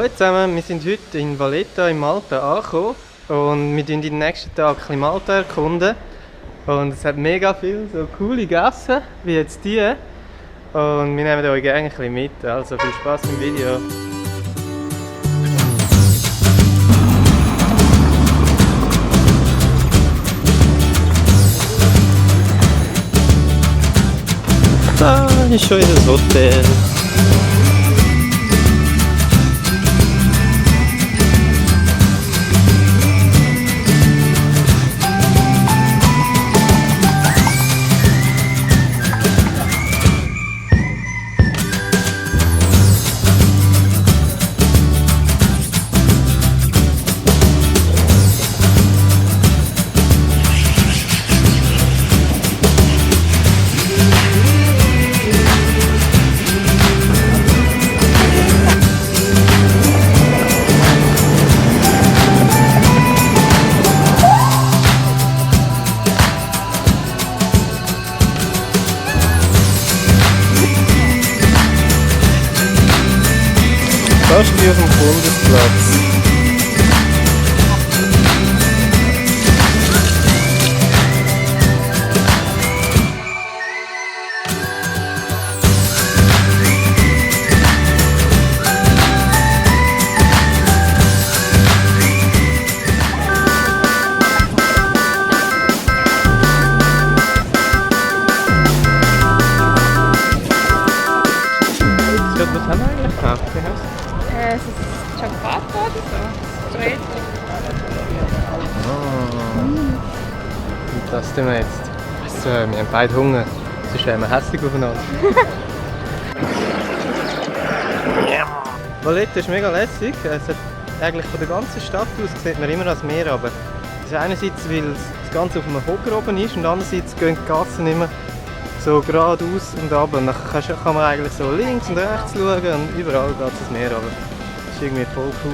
Hallo zusammen, wir sind heute in Valletta in Malta angekommen und wir erkunden den nächsten Tag ein bisschen Malta erkunden. Und es hat mega viele so coole Gassen wie jetzt die. Und wir nehmen euch gerne ein bisschen mit, also viel Spaß im Video. Da ist schon wieder das Hotel. Fast wie auf dem Bundesplatz. Was haben wir eigentlich gekauft? Wie heißt es? Es ist Ciabatta oder so. Straight. Und das tun wir jetzt. Also, wir haben beide Hunger. Sonst wären wir hässlich aufeinander. Valletta ist mega lässig. Es hat eigentlich von der ganzen Stadt aus sieht man immer das Meer runter. Das ist einerseits, weil das Ganze auf einem Hocker oben ist und andererseits gehen die Gassen immer so geradeaus und runter. Und dann kann man eigentlich so links und rechts schauen und überall geht das Meer runter. Das ist irgendwie voll cool.